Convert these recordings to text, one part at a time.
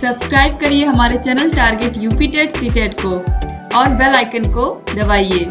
Subscribe करिए हमारे channel target UP TET CTET को और बेल आइकन को दबाइए।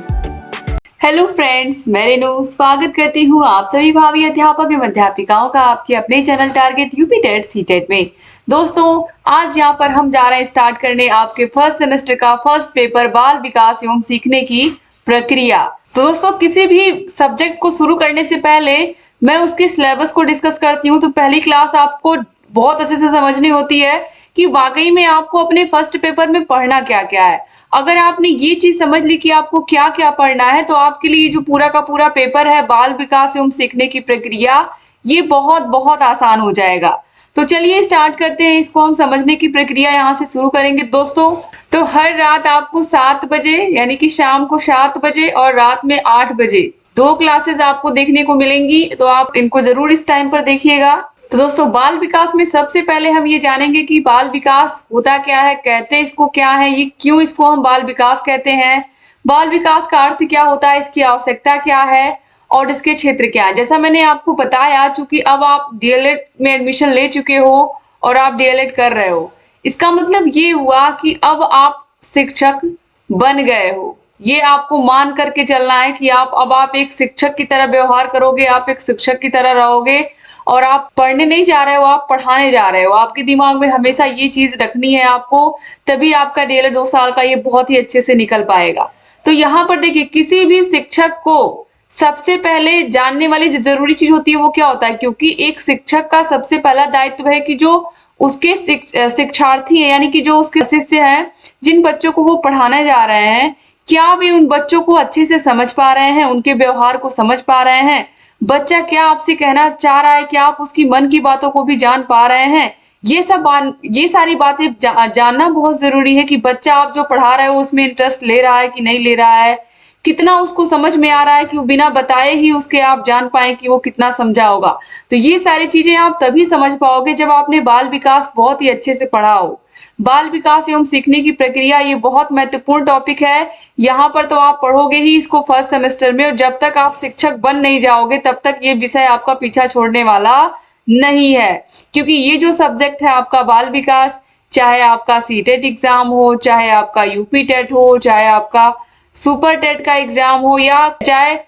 हेलो फ्रेंड्स, मैं रेनू स्वागत करती हूँ आप सभी भावी अध्यापक एवं अध्यापिकाओं का आपके अपने channel target UP TET CTET में। दोस्तों, आज यहाँ पर हम जा रहे हैं स्टार्ट करने आपके फर्स्ट सेमेस्टर का फर्स्ट पेपर बाल विकास एवं सीखने की प्रक्रिया। तो दोस्तों, किसी भी सब्जेक्ट को शुरू करने से पहले मैं उसके सिलेबस को डिस्कस करती हूँ। तो पहली क्लास आपको बहुत अच्छे से समझनी होती है कि वाकई में आपको अपने फर्स्ट पेपर में पढ़ना क्या क्या है। अगर आपने ये चीज समझ ली कि आपको क्या क्या पढ़ना है, तो आपके लिए जो पूरा का पूरा पेपर है बाल विकास एवं सीखने की प्रक्रिया, ये बहुत बहुत आसान हो जाएगा। तो चलिए स्टार्ट करते हैं। इसको हम समझने की प्रक्रिया यहाँ से शुरू करेंगे दोस्तों। तो हर रात आपको 7 बजे यानी कि शाम को 7 बजे और रात में 8 बजे 2 क्लासेस आपको देखने को मिलेंगी। तो आप इनको जरूर इस टाइम पर देखिएगा। तो दोस्तों, बाल विकास में सबसे पहले हम ये जानेंगे कि बाल विकास होता क्या है, कहते इसको क्या है, ये क्यों इसको हम बाल विकास कहते हैं, बाल विकास का अर्थ क्या होता है, इसकी आवश्यकता क्या है और इसके क्षेत्र क्या है। जैसा मैंने आपको बताया, चूंकि अब आप डीएलएड में एडमिशन ले चुके हो और आप डीएलएड कर रहे हो, इसका मतलब ये हुआ कि अब आप शिक्षक बन गए हो। ये आपको मान करके चलना है कि अब आप एक शिक्षक की तरह व्यवहार करोगे, आप एक शिक्षक की तरह रहोगे और आप पढ़ने नहीं जा रहे हो, आप पढ़ाने जा रहे हो। आपके दिमाग में हमेशा ये चीज रखनी है आपको, तभी आपका डीएलएड 2 साल का ये बहुत ही अच्छे से निकल पाएगा। तो यहाँ पर देखिए, किसी भी शिक्षक को सबसे पहले जानने वाली जो जरूरी चीज होती है वो क्या होता है, क्योंकि एक शिक्षक का सबसे पहला दायित्व है कि जो उसके शिक्षार्थी हैं यानी कि जो उसके शिष्य हैं, जिन बच्चों को वो पढ़ाने जा रहे हैं, क्या वे उन बच्चों को अच्छे से समझ पा रहे हैं, उनके व्यवहार को समझ पा रहे हैं, बच्चा क्या आपसे कहना चाह रहा है, क्या आप उसकी मन की बातों को भी जान पा रहे हैं। ये सारी बातें जानना बहुत जरूरी है कि बच्चा आप जो पढ़ा रहे हो उसमें इंटरेस्ट ले रहा है कि नहीं ले रहा है, कितना उसको समझ में आ रहा है कि वो बिना बताए ही उसके आप जान पाए कि वो कितना समझा होगा। तो ये सारी चीजें आप तभी समझ पाओगे जब आपने बाल विकास बहुत ही अच्छे से पढ़ा हो। बाल विकास एवं सीखने की प्रक्रिया ये बहुत महत्वपूर्ण टॉपिक है। यहाँ पर तो आप पढ़ोगे ही इसको फर्स्ट सेमेस्टर में, और जब तक आप शिक्षक बन नहीं जाओगे तब तक ये विषय आपका पीछा छोड़ने वाला नहीं है। क्योंकि ये जो सब्जेक्ट है आपका बाल विकास, चाहे आपका सीटेट एग्जाम हो, चाहे आपका यूपी टेट हो, चाहे आपका सुपर टेट का एग्जाम हो, या चाहे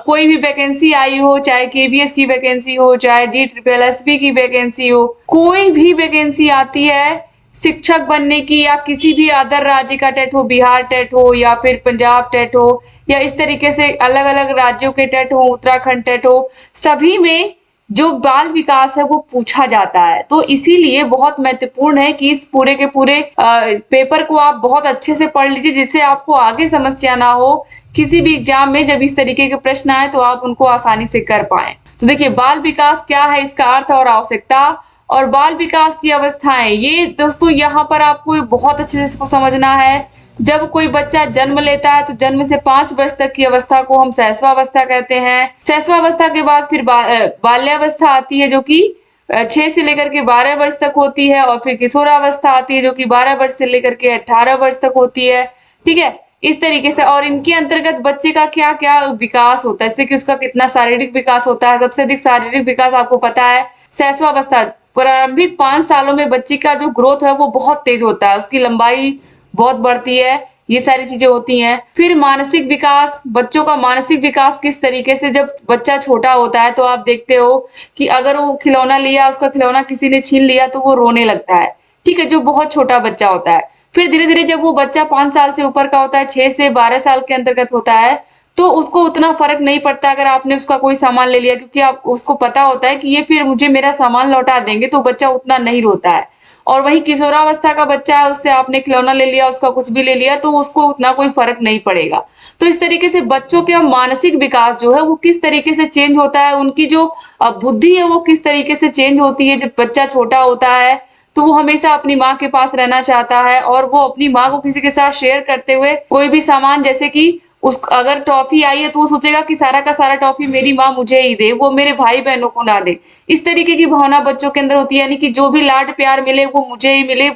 कोई भी वैकेंसी आई हो, चाहे केवीएस की वैकेंसी हो, चाहे DSSB की वैकेंसी हो, कोई भी वैकेंसी आती है शिक्षक बनने की, या किसी भी अदर राज्य का टेट हो, बिहार टेट हो या फिर पंजाब टेट हो, या इस तरीके से अलग अलग राज्यों के टेट हो, उत्तराखंड टेट हो, सभी में जो बाल विकास है वो पूछा जाता है। तो इसीलिए बहुत महत्वपूर्ण है कि इस पूरे के पूरे पेपर को आप बहुत अच्छे से पढ़ लीजिए, जिससे आपको आगे समस्या ना हो। किसी भी एग्जाम में जब इस तरीके के प्रश्न आए तो आप उनको आसानी से कर पाए। तो देखिए, बाल विकास क्या है, इसका अर्थ और आवश्यकता, और बाल विकास की अवस्थाएं, ये दोस्तों यहाँ पर आपको बहुत अच्छे से इसको समझना है। जब कोई बच्चा जन्म लेता है तो जन्म से 5 वर्ष तक की अवस्था को हम शैशवावस्था कहते हैं। शैशवावस्था के बाद फिर बाल्यावस्था आती है, जो कि 6 से लेकर के 12 वर्ष तक होती है, और फिर किशोरावस्था आती है जो कि 12 वर्ष से लेकर के 18 वर्ष तक होती है। ठीक है, इस तरीके से। और इनके अंतर्गत बच्चे का क्या क्या विकास होता है, जैसे कि उसका कितना शारीरिक विकास होता है। सबसे अधिक शारीरिक विकास आपको पता है शैशवावस्था। प्रारंभिक 5 सालों में बच्चे का जो ग्रोथ है वो बहुत तेज होता है, उसकी लंबाई बहुत बढ़ती है, ये सारी चीजें होती हैं। फिर मानसिक विकास, बच्चों का मानसिक विकास किस तरीके से, जब बच्चा छोटा होता है तो आप देखते हो कि अगर वो खिलौना लिया, उसका खिलौना किसी ने छीन लिया तो वो रोने लगता है। ठीक है, जो बहुत छोटा बच्चा होता है। फिर धीरे धीरे जब वो बच्चा 5 साल से ऊपर का होता है, 6 से 12 साल के अंतर्गत होता है, तो उसको उतना फर्क नहीं पड़ता अगर आपने उसका कोई सामान ले लिया, क्योंकि आप उसको पता होता है कि ये फिर मुझे मेरा सामान लौटा देंगे, तो बच्चा उतना नहीं रोता है। और वही किशोरावस्था का बच्चा है, उससे आपने खिलौना ले लिया, उसका कुछ भी ले लिया, तो उसको उतना कोई फर्क नहीं पड़ेगा। तो इस तरीके से बच्चों के मानसिक विकास जो है वो किस तरीके से चेंज होता है, उनकी जो बुद्धि है वो किस तरीके से चेंज होती है। जब बच्चा छोटा होता है तो वो हमेशा अपनी माँ के पास रहना चाहता है, और वो अपनी माँ को किसी के साथ शेयर करते हुए कोई भी सामान, जैसे कि उस अगर टॉफी आई है तो वो सोचेगा कि सारा का सारा टॉफी मेरी माँ मुझे ही दे, वो मेरे भाई बहनों को ना दे। इस तरीके की भावना बच्चों के अंदर होती है, यानी कि जो भी लाड प्यार मिले वो मुझे ही मिले,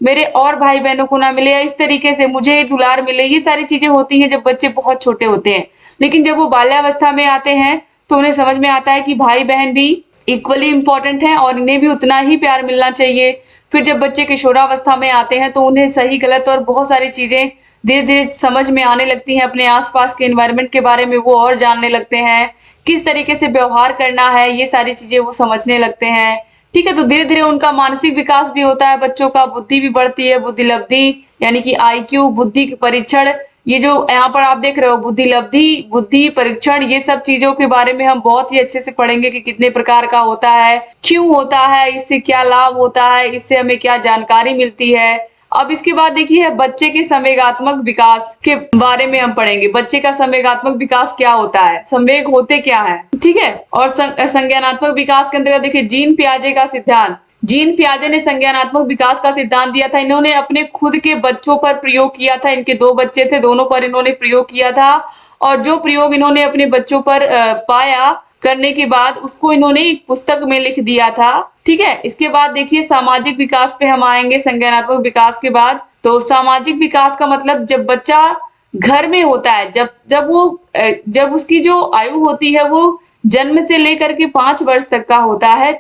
मेरे और भाई बहनों को ना मिले, या इस तरीके से मुझे ही दुलार मिले। ये सारी चीजें होती हैं जब बच्चे बहुत छोटे होते हैं। लेकिन जब वो बाल्यावस्था में आते हैं तो उन्हें समझ में आता है कि भाई बहन भी इक्वली इंपॉर्टेंट है और इन्हें भी उतना ही प्यार मिलना चाहिए। फिर जब बच्चे किशोरावस्था में आते हैं तो उन्हें सही गलत और बहुत सारी चीजें धीरे धीरे समझ में आने लगती हैं। अपने आसपास के एनवायरनमेंट के बारे में वो और जानने लगते हैं, किस तरीके से व्यवहार करना है, ये सारी चीजें वो समझने लगते हैं। ठीक है, तो धीरे धीरे उनका मानसिक विकास भी होता है, बच्चों का बुद्धि भी बढ़ती है, बुद्धि लब्धि यानी कि आईक्यू, बुद्धि परीक्षण, ये जो यहाँ पर आप देख रहे हो बुद्धि लब्धि, बुद्धि परीक्षण, ये सब चीजों के बारे में हम बहुत ही अच्छे से पढ़ेंगे कि कितने प्रकार का होता है, क्यों होता है, इससे क्या लाभ होता है, इससे हमें क्या जानकारी मिलती है। अब इसके बाद देखिए बच्चे के संवेगात्मक विकास के बारे में हम पढ़ेंगे। बच्चे का संवेगात्मक विकास क्या होता है, संवेग होते क्या है, ठीक है। और संज्ञानात्मक विकास के अंतर्गत देखिए जीन पियाजे का सिद्धांत, जीन पियाजे ने संज्ञानात्मक विकास का सिद्धांत दिया था। इन्होंने अपने खुद के बच्चों पर प्रयोग किया था, इनके 2 बच्चे थे, दोनों पर इन्होंने प्रयोग किया था और जो प्रयोग इन्होंने अपने बच्चों पर पाया करने के बाद उसको इन्होंने एक पुस्तक में लिख दिया था, ठीक है। इसके बाद देखिए सामाजिक विकास पे हम आएंगे संज्ञानात्मक विकास के बाद। तो सामाजिक विकास का मतलब जब बच्चा घर में होता है, जब उसकी जो आयु होती है वो जन्म से लेकर के 5 वर्ष तक का होता है,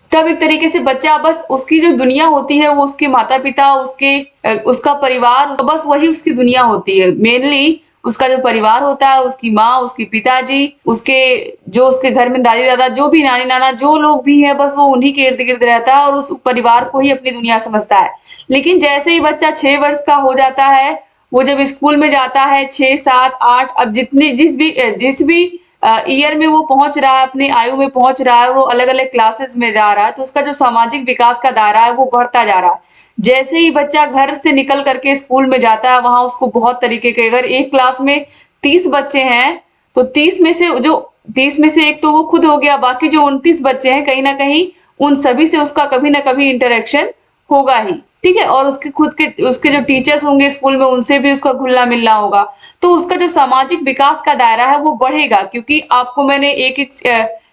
तब एक तरीके से बच्चा बस उसकी जो दुनिया होती है वो उसके माता पिता, उसका परिवार, बस वही उसकी दुनिया होती है। मेनली उसका जो परिवार होता है, उसकी माँ, उसके पिताजी, उसके घर में दादी दादा, जो भी नानी नाना जो लोग भी हैं, बस वो उन्हीं के इर्द गिर्द रहता है और उस परिवार को ही अपनी दुनिया समझता है। लेकिन जैसे ही बच्चा 6 वर्ष का हो जाता है, वो जब स्कूल में जाता है 6, 7, 8, अब जिस भी ईयर में वो पहुंच रहा है, अपनी आयु में पहुंच रहा है, वो अलग अलग क्लासेस में जा रहा है, तो उसका जो सामाजिक विकास का दायरा है वो बढ़ता जा रहा है। जैसे ही बच्चा घर से निकल करके स्कूल में जाता है, वहां उसको बहुत तरीके के, अगर एक क्लास में 30 बच्चे हैं तो 30 में से एक तो वो खुद हो गया, बाकी जो 29 बच्चे हैं कहीं ना कहीं उन सभी से उसका कभी ना कभी इंटरेक्शन होगा ही, ठीक है। और उसके जो टीचर्स होंगे स्कूल में, उनसे भी उसका घुलना मिलना होगा, तो उसका जो सामाजिक विकास का दायरा है वो बढ़ेगा। क्योंकि आपको मैंने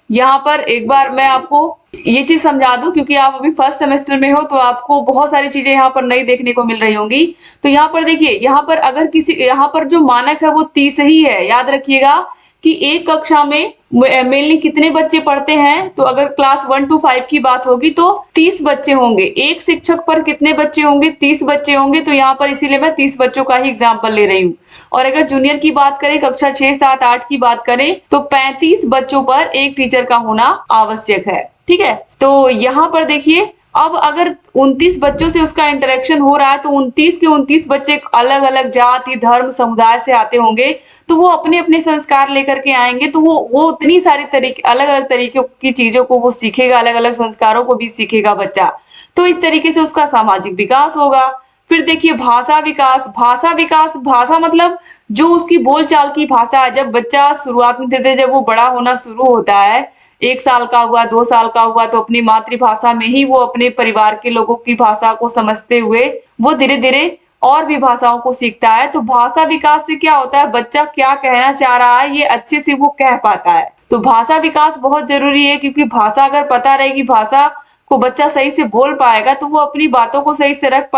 यहाँ पर एक बार मैं आपको ये चीज समझा दूं, क्योंकि आप अभी फर्स्ट सेमेस्टर में हो तो आपको बहुत सारी चीजें यहाँ पर नई देखने को मिल रही होंगी। तो यहाँ पर देखिए, यहाँ पर जो मानक है वो 30 ही है। याद रखिएगा कि एक कक्षा में मेनली कितने बच्चे पढ़ते हैं, तो अगर क्लास 1 to 5 की बात होगी तो 30 बच्चे होंगे। एक शिक्षक पर कितने बच्चे होंगे, 30 बच्चे होंगे। तो यहाँ पर इसीलिए मैं 30 बच्चों का ही एग्जाम्पल ले रही हूँ। और अगर जूनियर की बात करें, कक्षा 6, 7, 8 की बात करें, तो 35 बच्चों पर एक टीचर का होना आवश्यक है, ठीक है। तो यहाँ पर देखिए, अब अगर 29 बच्चों से उसका इंटरेक्शन हो रहा है तो 29 के 29 बच्चे अलग अलग जाति, धर्म, समुदाय से आते होंगे, तो वो अपने अपने संस्कार लेकर के आएंगे। तो वो उतनी सारी अलग अलग तरीके की चीजों को वो सीखेगा, अलग अलग संस्कारों को भी सीखेगा बच्चा। तो इस तरीके से उसका सामाजिक विकास होगा। फिर देखिए भाषा विकास। भाषा मतलब जो उसकी बोलचाल की भाषा है। जब बच्चा शुरुआत में थे, जब वो बड़ा होना शुरू होता है, 1 साल का हुआ, 2 साल का हुआ, तो अपनी मातृभाषा में ही वो अपने परिवार के लोगों की भाषा को समझते हुए वो धीरे धीरे और भी भाषाओं को सीखता है। तो भाषा विकास से क्या होता है, बच्चा क्या कहना चाह रहा है ये अच्छे से वो कह पाता है। तो भाषा विकास बहुत जरूरी है, क्योंकि भाषा अगर पता रहेगी, भाषा को बच्चा सही से बोल पाएगा, तो वो अपनी बातों को सही से रख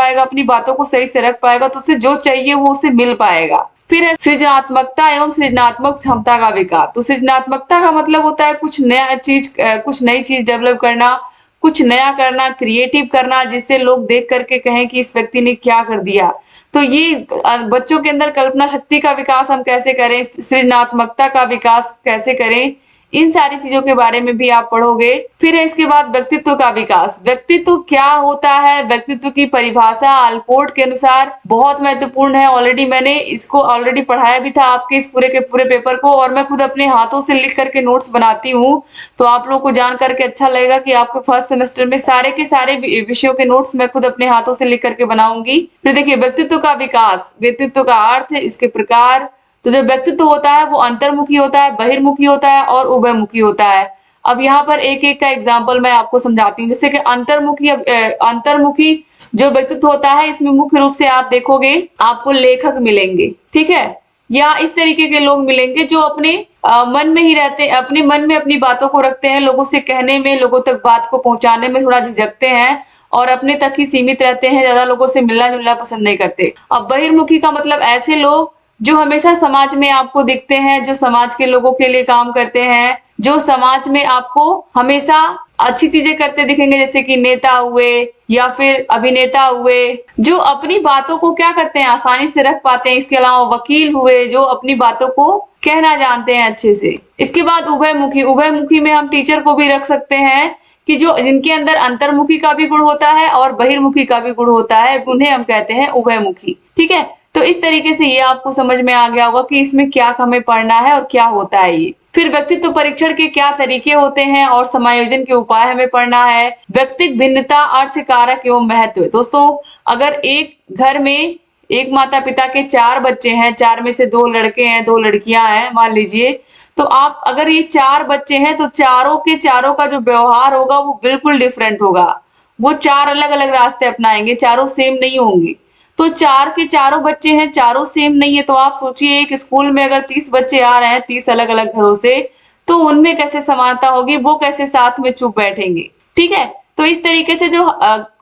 पाएगा, तो उसे जो चाहिए वो उसे मिल पाएगा। फिर है सृजनात्मकता एवं सृजनात्मक क्षमता का विकास। तो सृजनात्मकता का मतलब होता है कुछ नई चीज डेवलप करना, कुछ नया करना, क्रिएटिव करना, जिससे लोग देख करके कहें कि इस व्यक्ति ने क्या कर दिया। तो ये बच्चों के अंदर कल्पना शक्ति का विकास हम कैसे करें, सृजनात्मकता का विकास कैसे करें, इन सारी चीजों के बारे में भी आप पढ़ोगे। फिर है इसके बाद व्यक्तित्व का विकास। व्यक्तित्व क्या होता है, व्यक्तित्व की परिभाषा आलपोर्ट के अनुसार बहुत महत्वपूर्ण है। ऑलरेडी मैंने इसको पढ़ाया भी था आपके इस पूरे के पूरे पेपर को, और मैं खुद अपने हाथों से लिख करके नोट्स बनाती हूँ। तो आप लोगों को जान करके अच्छा लगेगा कि आपको फर्स्ट सेमेस्टर में सारे के सारे विषयों के नोट्स मैं खुद अपने हाथों से लिख करके बनाऊंगी। फिर देखिए व्यक्तित्व का विकास, व्यक्तित्व का अर्थ, इसके प्रकार। तो जो व्यक्तित्व होता है वो अंतर्मुखी होता है, बहिर्मुखी होता है और उभयमुखी होता है। अब यहाँ पर एक एक का एग्जाम्पल मैं आपको समझाती हूँ। जैसे कि अंतर्मुखी जो व्यक्तित्व होता है, इसमें मुख्य रूप से आप देखोगे आपको लेखक मिलेंगे, ठीक है, या इस तरीके के लोग मिलेंगे जो अपने मन में ही रहते, अपने मन में अपनी बातों को रखते हैं, लोगों से कहने में, लोगों तक बात को पहुंचाने में थोड़ा झिझकते हैं और अपने तक ही सीमित रहते हैं, ज्यादा लोगों से मिलना जुलना पसंद नहीं करते। अब बहिर्मुखी का मतलब ऐसे लोग जो हमेशा समाज में आपको दिखते हैं, जो समाज के लोगों के लिए काम करते हैं, जो समाज में आपको हमेशा अच्छी चीजें करते दिखेंगे, जैसे कि नेता हुए या फिर अभिनेता हुए, जो अपनी बातों को क्या करते हैं, आसानी से रख पाते हैं। इसके अलावा वकील हुए, जो अपनी बातों को कहना जानते हैं अच्छे से। इसके बाद उभयमुखी, उभयमुखी में हम टीचर को भी रख सकते हैं कि जो जिनके अंदर अंतर्मुखी का भी गुण होता है और बहिर्मुखी का भी गुण होता है, उन्हें हम कहते हैं उभयमुखी। ठीक है, तो इस तरीके से ये आपको समझ में आ गया होगा कि इसमें क्या हमें पढ़ना है और क्या होता है ये। फिर व्यक्तित्व परीक्षण के क्या तरीके होते हैं और समायोजन के उपाय हमें पढ़ना है। व्यक्तिक भिन्नता, अर्थ, कारक एवं महत्व। दोस्तों, अगर एक घर में एक माता पिता के 4 बच्चे हैं, 4 में से 2 लड़के हैं, 2 लड़कियां हैं मान लीजिए, तो आप अगर ये 4 बच्चे हैं तो चारों के चारों का जो व्यवहार होगा वो बिल्कुल डिफरेंट होगा। वो 4 अलग अलग रास्ते अपनाएंगे, चारों सेम नहीं होंगे। तो 4 के चारों बच्चे हैं, चारों सेम नहीं है, तो आप सोचिए एक स्कूल में अगर 30 बच्चे आ रहे हैं 30 अलग अलग घरों से, तो उनमें कैसे समानता होगी, वो कैसे साथ में चुप बैठेंगे। ठीक है, तो इस तरीके से जो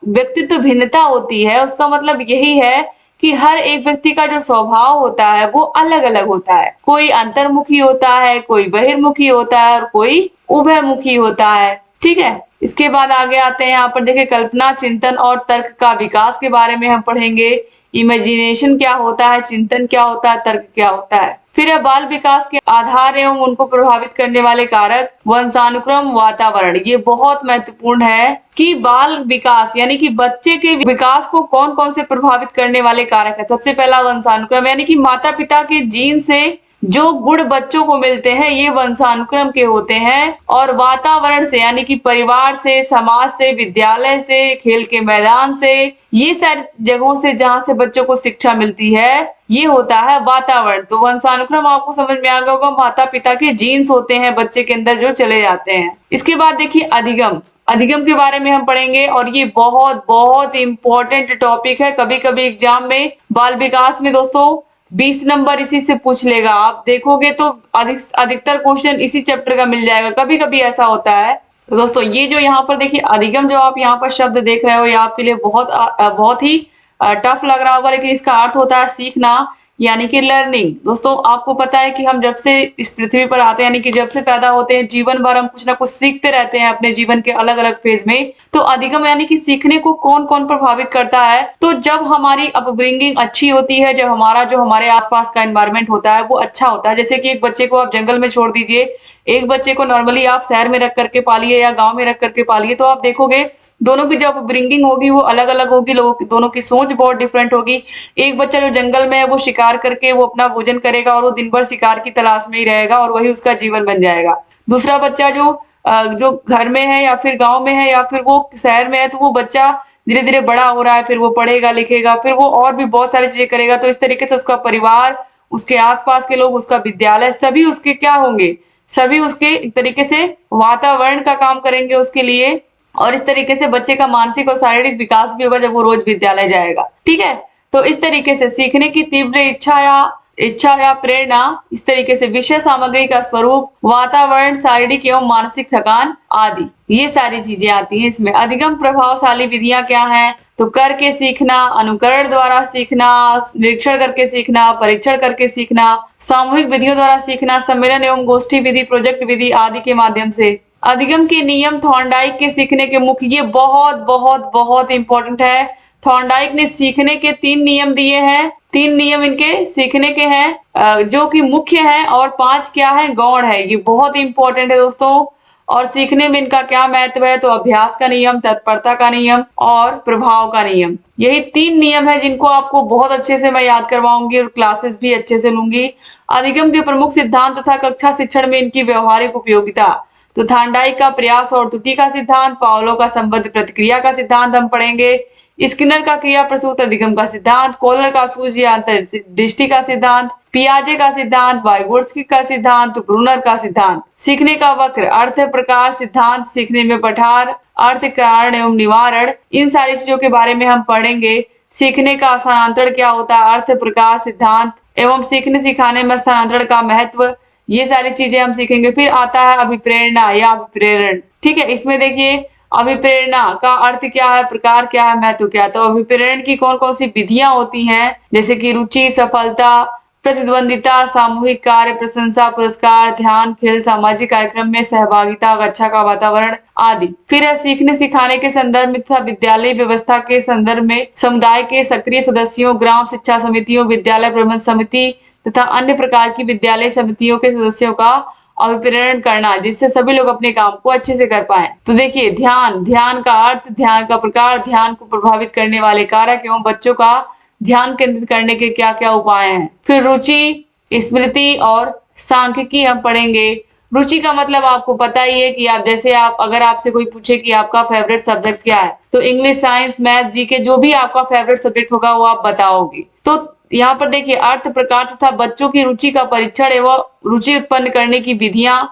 व्यक्तित्व भिन्नता होती है उसका मतलब यही है कि हर एक व्यक्ति का जो स्वभाव होता है वो अलग अलग होता है। कोई अंतर्मुखी होता है, कोई बहिर्मुखी होता है और कोई उभयमुखी होता है। ठीक है, इसके बाद आगे आते हैं, यहाँ पर देखिए कल्पना, चिंतन और तर्क का विकास के बारे में हम पढ़ेंगे। इमेजिनेशन क्या होता है, चिंतन क्या होता है, तर्क क्या होता है। फिर है बाल विकास के आधार एवं उनको प्रभावित करने वाले कारक, वंशानुक्रम, वातावरण। ये बहुत महत्वपूर्ण है कि बाल विकास यानी कि बच्चे के विकास को कौन कौन से प्रभावित करने वाले कारक है। सबसे पहला वंशानुक्रम, यानी कि माता पिता के जीन से जो गुण बच्चों को मिलते हैं ये वंशानुक्रम के होते हैं। और वातावरण से, यानी कि परिवार से, समाज से, विद्यालय से, खेल के मैदान से, ये सारी जगहों से जहां से बच्चों को शिक्षा मिलती है, ये होता है वातावरण। तो वंशानुक्रम आपको समझ में आ गया होगा, माता पिता के जीन्स होते हैं बच्चे के अंदर जो चले जाते हैं। इसके बाद देखिए अधिगम, अधिगम के बारे में हम पढ़ेंगे और ये बहुत बहुत इंपॉर्टेंट टॉपिक है। कभी कभी एग्जाम में बाल विकास में दोस्तों 20 नंबर इसी से पूछ लेगा। आप देखोगे तो अधिकतर क्वेश्चन इसी चैप्टर का मिल जाएगा, कभी कभी ऐसा होता है। तो दोस्तों ये जो यहाँ पर देखिए अधिगम, जो आप यहाँ पर शब्द देख रहे हो, ये आपके लिए बहुत ही टफ लग रहा होगा, लेकिन इसका अर्थ होता है सीखना, यानी कि लर्निंग। दोस्तों आपको पता है कि हम जब से इस पृथ्वी पर आते हैं, यानी कि जब से पैदा होते हैं, जीवन भर हम कुछ ना कुछ सीखते रहते हैं अपने जीवन के अलग अलग फेज में। तो अधिगम यानी कि सीखने को कौन कौन प्रभावित करता है, तो जब हमारी अपब्रिंगिंग अच्छी होती है, जब हमारा जो हमारे आसपास का एनवायरमेंट होता है वो अच्छा होता है। जैसे कि एक बच्चे को आप जंगल में छोड़ दीजिए, एक बच्चे को नॉर्मली आप शहर में रख करके पालिए या गांव में रख करके पालिए, तो आप देखोगे दोनों की जो अपब्रिंगिंग होगी वो अलग अलग होगी, लोगों की दोनों की सोच बहुत डिफरेंट होगी। एक बच्चा जो जंगल में है वो शिकार करके वो अपना भोजन करेगा और वो दिन भर शिकार की तलाश में ही रहेगा और वही उसका जीवन बन जाएगा। दूसरा बच्चा जो घर में है या फिर गांव में है या फिर वो शहर में है, तो वो बच्चा धीरे धीरे बड़ा हो रहा है, फिर वो पढ़ेगा लिखेगा, फिर वो और भी बहुत सारी चीजें करेगा। तो इस तरीके से उसका परिवार, उसके आसपास के लोग, उसका विद्यालय, सभी उसके क्या होंगे, सभी उसके एक तरीके से वातावरण का काम करेंगे उसके लिए। और इस तरीके से बच्चे का मानसिक और शारीरिक विकास भी होगा जब वो रोज विद्यालय जाएगा। ठीक है, तो इस तरीके से सीखने की तीव्र इच्छा या प्रेरणा, इस तरीके से विषय सामग्री का स्वरूप, वातावरण, शारीरिक एवं मानसिक थकान आदि, ये सारी चीजें आती हैं इसमें। अधिगम प्रभावशाली विधियां क्या हैं, तो करके सीखना, अनुकरण द्वारा सीखना, निरीक्षण करके सीखना, परीक्षण करके सीखना, सामूहिक विधियों द्वारा सीखना, सम्मेलन एवं गोष्ठी विधि, प्रोजेक्ट विधि आदि के माध्यम से। अधिगम के नियम, थॉर्नडाइक के सीखने के मुख्य, ये बहुत बहुत बहुत इंपॉर्टेंट है। थॉर्नडाइक ने सीखने के 3 नियम दिए हैं, 3 नियम इनके सीखने के हैं जो कि मुख्य हैं, और 5 क्या है, गौण है। ये बहुत इंपॉर्टेंट है दोस्तों। और सीखने में इनका क्या महत्व है, तो अभ्यास का नियम, तत्परता का नियम और प्रभाव का नियम, यही 3 नियम है जिनको आपको बहुत अच्छे से मैं याद करवाऊंगी और क्लासेस भी अच्छे से लूंगी। अधिगम के प्रमुख सिद्धांत तथा कक्षा शिक्षण में इनकी व्यवहारिक उपयोगिता, तो थॉर्नडाइक का प्रयास और त्रुटि का सिद्धांत, पावलो का संबद्ध प्रतिक्रिया का सिद्धांत हम पढ़ेंगे, स्किनर का क्रिया प्रसूत अधिगम का सिद्धांत, कोलर का सूझ या अंतर्दृष्टि का सिद्धांत, पियाजे का सिद्धांत, वाइगोट्स्की का सिद्धांत, ब्रूनर का सिद्धांत, सीखने का वक्र, अर्थ प्रकार सिद्धांत, सीखने में पठार, अर्थ कारण एवं निवारण, इन सारी चीजों के बारे में हम पढ़ेंगे। सीखने का स्थानांतरण क्या होता है, अर्थ प्रकार सिद्धांत एवं सीखने सिखाने में स्थानांतरण का महत्व, ये सारी चीजें हम सीखेंगे। फिर आता है अभिप्रेरणा या अभिप्रेरण। ठीक है, इसमें देखिए अभिप्रेरणा का अर्थ क्या है, प्रकार क्या है, महत्व क्या है। तो अभिप्रेरण की कौन कौन सी विधियां होती हैं, जैसे कि रुचि, सफलता, प्रतिद्वंदिता, सामूहिक कार्य, प्रशंसा, पुरस्कार, ध्यान, खेल, सामाजिक कार्यक्रम में सहभागिता, अच्छा का वातावरण आदि। फिर है सीखने सिखाने के संदर्भ में तथा विद्यालय व्यवस्था के संदर्भ में समुदाय के सक्रिय सदस्यों, ग्राम शिक्षा समितियों, विद्यालय प्रबंध समिति तथा अन्य प्रकार की विद्यालय समितियों के सदस्यों का अभिप्रेरण करना, जिससे सभी लोग अपने काम को अच्छे से कर पाए। तो देखिए ध्यान, ध्यान का अर्थ, ध्यान का प्रकार, ध्यान को प्रभावित करने वाले कारक एवं बच्चों का ध्यान केंद्रित करने के क्या क्या उपाय हैं। फिर रुचि, स्मृति और सांख्यिकी हम पढ़ेंगे। रुचि का मतलब आपको पता ही है कि आप जैसे आप अगर आपसे कोई पूछे कि आपका फेवरेट सब्जेक्ट क्या है, तो इंग्लिश, साइंस, मैथ, जीके जो भी आपका फेवरेट सब्जेक्ट होगा वो आप बताओगे। तो यहाँ पर देखिए अर्थ, प्रकार तथा बच्चों की रुचि का परीक्षण एवं रुचि उत्पन्न करने की विधियां,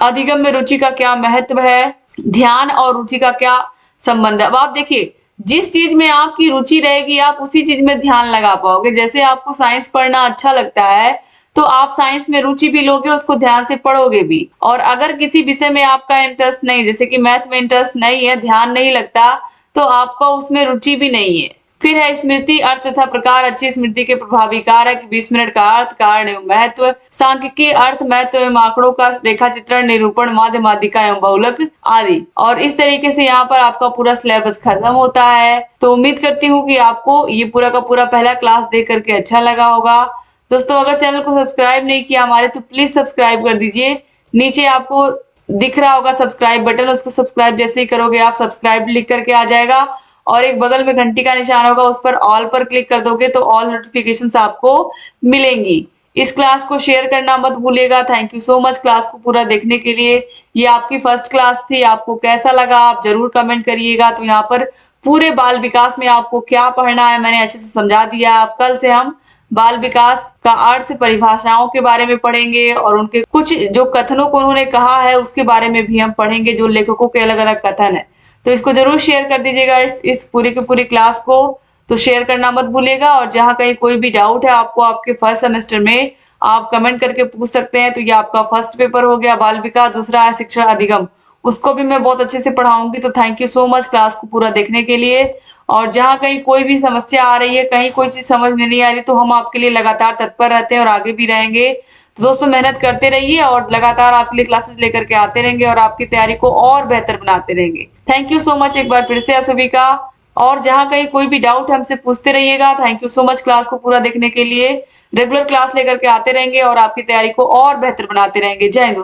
अधिगम में रुचि का क्या महत्व है, ध्यान और रुचि का क्या संबंध है। अब आप देखिए जिस चीज में आपकी रुचि रहेगी आप उसी चीज में ध्यान लगा पाओगे। जैसे आपको साइंस पढ़ना अच्छा लगता है तो आप साइंस में रुचि भी लोगे, उसको ध्यान से पढ़ोगे भी। और अगर किसी विषय में आपका इंटरेस्ट नहीं, जैसे कि मैथ में इंटरेस्ट नहीं है, ध्यान नहीं लगता, तो आपका उसमें रुचि भी नहीं है। फिर है स्मृति, अर्थ तथा प्रकार, अच्छी स्मृति के प्रभावी कारक, विस्मरण का अर्थ, कारण एवं महत्व, सांख्यिकी, अर्थ, महत्व एवं आंकड़ों का रेखा चित्रण, निरूपण, माध्य, माध्यिका एवं बहुलक आदि। और इस तरीके से यहाँ पर आपका पूरा सिलेबस खत्म होता है। तो उम्मीद करती हूँ कि आपको ये पूरा का पूरा पहला क्लास देख करके अच्छा लगा होगा। दोस्तों अगर चैनल को सब्सक्राइब नहीं किया हमारे तो प्लीज सब्सक्राइब कर दीजिए। नीचे आपको दिख रहा होगा सब्सक्राइब बटन, उसको सब्सक्राइब जैसे ही करोगे आप सब्सक्राइब लिख करके आ जाएगा और एक बगल में घंटी का निशान होगा, उस पर ऑल पर क्लिक कर दोगे तो ऑल नोटिफिकेशंस आपको मिलेंगी। इस क्लास को शेयर करना मत भूलिएगा। Thank you so much class को पूरा देखने के लिए। ये आपकी फर्स्ट क्लास थी, आपको कैसा लगा आप जरूर कमेंट करिएगा। तो यहाँ पर पूरे बाल विकास में आपको क्या पढ़ना है मैंने अच्छे से समझा दिया। अब कल से हम बाल विकास का अर्थ, परिभाषाओं के बारे में पढ़ेंगे और उनके कुछ जो कथनों को उन्होंने कहा है उसके बारे में भी हम पढ़ेंगे, जो लेखकों के अलग अलग कथन है। तो इसको जरूर शेयर कर दीजिएगा इस पूरी की पूरी क्लास को। तो शेयर करना मत भूलिएगा और जहां कहीं कोई भी डाउट है आपको आपके फर्स्ट सेमेस्टर में आप कमेंट करके पूछ सकते हैं। तो ये आपका फर्स्ट पेपर हो गया बाल विकास, दूसरा है शिक्षा अधिगम, उसको भी मैं बहुत अच्छे से पढ़ाऊंगी। तो thank you so much class को पूरा देखने के लिए। और जहां कहीं कोई भी समस्या आ रही है, कहीं कोई चीज समझ में नहीं आ रही, तो हम आपके लिए लगातार तत्पर रहते हैं और आगे भी रहेंगे। तो दोस्तों मेहनत करते रहिए और लगातार आपके लिए क्लासेस लेकर के आते रहेंगे और आपकी तैयारी को और बेहतर बनाते रहेंगे। थैंक यू सो मच एक बार फिर से आप सभी का। और जहां कहीं कोई भी डाउट हमसे पूछते रहिएगा। Thank you so much class को पूरा देखने के लिए। रेगुलर क्लास लेकर के आते रहेंगे और आपकी तैयारी को और बेहतर बनाते रहेंगे। जय हिंद दोस्तों।